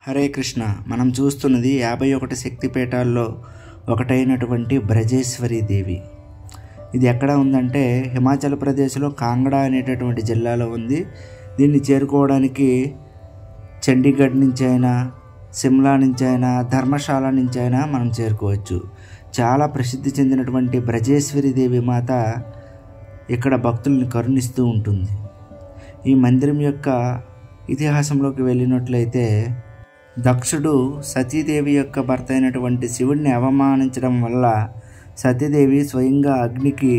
హరే కృష్ణ. మనం చూస్తున్నది 51 శక్తిపీఠాల్లో ఒకటైనటువంటి బ్రజేశ్వరి దేవి. ఇది ఎక్కడ ఉందంటే హిమాచల్ ప్రదేశ్లో కాంగ్డా అనేటటువంటి జిల్లాలో ఉంది. దీన్ని చేరుకోవడానికి చండీగఢ్ నుంచి అయినా, సిమ్లా నుంచి అయినా, ధర్మశాల నుంచి అయినా మనం చేరుకోవచ్చు. చాలా ప్రసిద్ధి చెందినటువంటి బ్రజేశ్వరి దేవి మాత ఇక్కడ భక్తుల్ని కరుణిస్తూ ఉంటుంది. ఈ మందిరం యొక్క ఇతిహాసంలోకి వెళ్ళినట్లయితే దక్షుడు సతీదేవి యొక్క భర్త అయినటువంటి శివుడిని అవమానించడం వల్ల సతీదేవి స్వయంగా అగ్నికి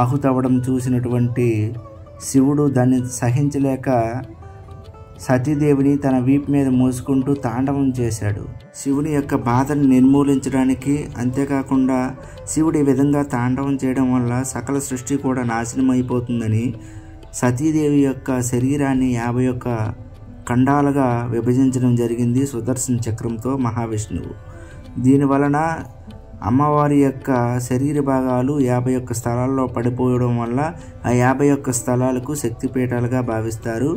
ఆహుతవ్వడం చూసినటువంటి శివుడు దాన్ని సహించలేక సతీదేవిని తన వీపు మీద మోసుకుంటూ తాండవం చేశాడు. శివుని యొక్క బాధను నిర్మూలించడానికి, అంతేకాకుండా శివుడు ఈ విధంగా తాండవం చేయడం వల్ల సకల సృష్టి కూడా నాశనం అయిపోతుందని సతీదేవి యొక్క శరీరాన్ని 51 ఖండాలుగా విభజించడం జరిగింది సుదర్శన చక్రంతో మహావిష్ణువు. దీనివలన అమ్మవారి యొక్క శరీర భాగాలు 51 స్థలాల్లో పడిపోవడం వల్ల ఆ 51 స్థలాలకు శక్తిపీఠాలుగా భావిస్తారు.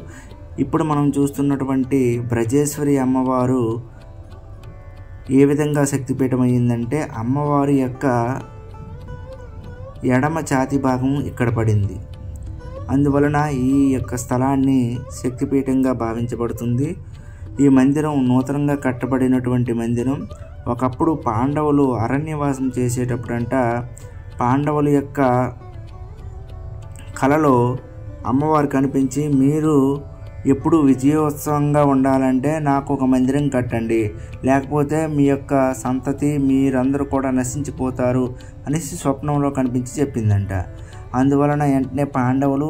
ఇప్పుడు మనం చూస్తున్నటువంటి బ్రజేశ్వరి అమ్మవారు ఏ విధంగా శక్తిపీఠం అయ్యిందంటే అమ్మవారి యొక్క ఎడమ ఛాతీ భాగం ఇక్కడ పడింది. అందువలన ఈ యొక్క స్థలాన్ని శక్తిపీఠంగా భావించబడుతుంది. ఈ మందిరం నూతనంగా కట్టబడినటువంటి మందిరం. ఒకప్పుడు పాండవులు అరణ్యవాసం చేసేటప్పుడంట పాండవుల యొక్క కలలో అమ్మవారు కనిపించి, మీరు ఎప్పుడు విజయోత్సవంగా ఉండాలంటే నాకు ఒక మందిరం కట్టండి, లేకపోతే మీ యొక్క సంతతి మీరందరూ కూడా నశించిపోతారు అనేసి స్వప్నంలో కనిపించి చెప్పిందంట. అందువలన వెంటనే పాండవులు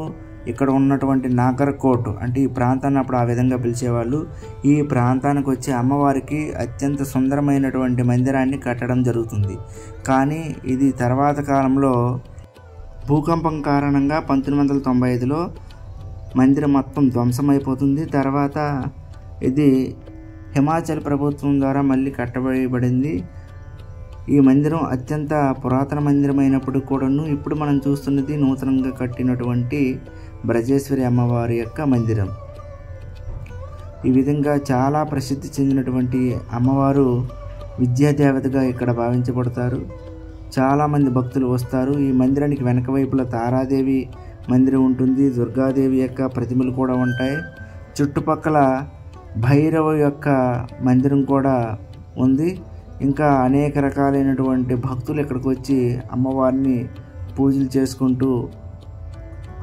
ఇక్కడ ఉన్నటువంటి నాగర్కోట్ అంటే ఈ ప్రాంతాన్ని అప్పుడు ఆ విధంగా పిలిచేవాళ్ళు, ఈ ప్రాంతానికి వచ్చి అమ్మవారికి అత్యంత సుందరమైనటువంటి మందిరాన్ని కట్టడం జరుగుతుంది. కానీ ఇది తర్వాత కాలంలో భూకంపం కారణంగా 1995లో మందిరం మొత్తం ధ్వంసమైపోతుంది. తర్వాత ఇది హిమాచల్ ప్రభుత్వం ద్వారా మళ్ళీ కట్టబడింది. ఈ మందిరం అత్యంత పురాతన మందిరం అయినప్పుడు కూడాను ఇప్పుడు మనం చూస్తున్నది నూతనంగా కట్టినటువంటి బ్రజేశ్వరి అమ్మవారి యొక్క మందిరం. ఈ విధంగా చాలా ప్రసిద్ధి చెందినటువంటి అమ్మవారు విద్యాదేవతగా ఇక్కడ భావించబడతారు. చాలామంది భక్తులు వస్తారు. ఈ మందిరానికి వెనక వైపులా తారాదేవి మందిరం ఉంటుంది. దుర్గాదేవి యొక్క ప్రతిమలు కూడా ఉంటాయి. చుట్టుపక్కల భైరవ యొక్క మందిరం కూడా ఉంది. ఇంకా అనేక రకాలైనటువంటి భక్తులు ఇక్కడికి వచ్చి అమ్మవారిని పూజలు చేసుకుంటూ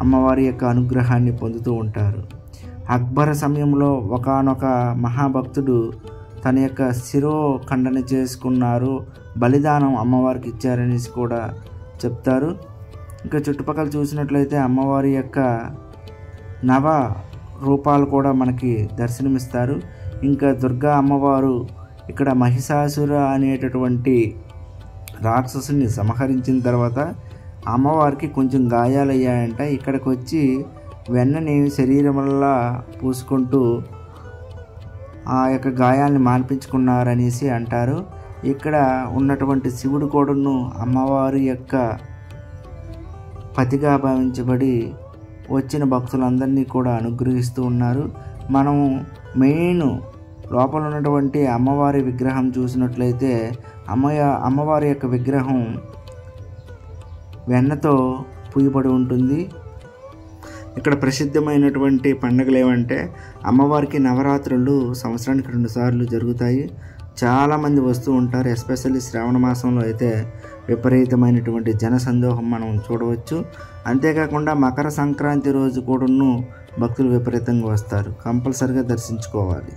అమ్మవారి యొక్క అనుగ్రహాన్ని పొందుతూ ఉంటారు. అక్బర్ సమయంలో ఒకానొక మహాభక్తుడు తన యొక్క శిరోఖండన చేసుకున్నారు, బలిదానం అమ్మవారికి ఇచ్చారనేసి కూడా చెప్తారు. ఇంకా చుట్టుపక్కల చూసినట్లయితే అమ్మవారి యొక్క నవ రూపాలు కూడా మనకి దర్శనమిస్తారు. ఇంకా దుర్గా అమ్మవారు ఇక్కడ మహిషాసుర అనేటటువంటి రాక్షసుని సంహరించిన తర్వాత అమ్మవారికి కొంచెం గాయాలయ్యాయంట. ఇక్కడికి వచ్చి వెన్నని శరీరంలా పూసుకుంటూ ఆ యొక్క గాయాలని మాన్పించుకున్నారనేసి అంటారు. ఇక్కడ ఉన్నటువంటి శివుడు కూడాను అమ్మవారి యొక్క పతిగా భావించబడి వచ్చిన భక్తులందరినీ కూడా అనుగ్రహిస్తూ ఉన్నారు. మనం మెయిన్ లోపల ఉన్నటువంటి అమ్మవారి విగ్రహం చూసినట్లయితే అమ్మవారి యొక్క విగ్రహం వెన్నతో పూయబడి ఉంటుంది. ఇక్కడ ప్రసిద్ధమైనటువంటి పండుగలు ఏమంటే అమ్మవారికి నవరాత్రులు సంవత్సరానికి 2 సార్లు జరుగుతాయి. చాలామంది వస్తూ ఉంటారు. ఎస్పెషల్లీ శ్రావణ మాసంలో అయితే విపరీతమైనటువంటి జనసందోహం మనం చూడవచ్చు. అంతేకాకుండా మకర సంక్రాంతి రోజు కూడాను భక్తులు విపరీతంగా వస్తారు. కంపల్సరిగా దర్శించుకోవాలి.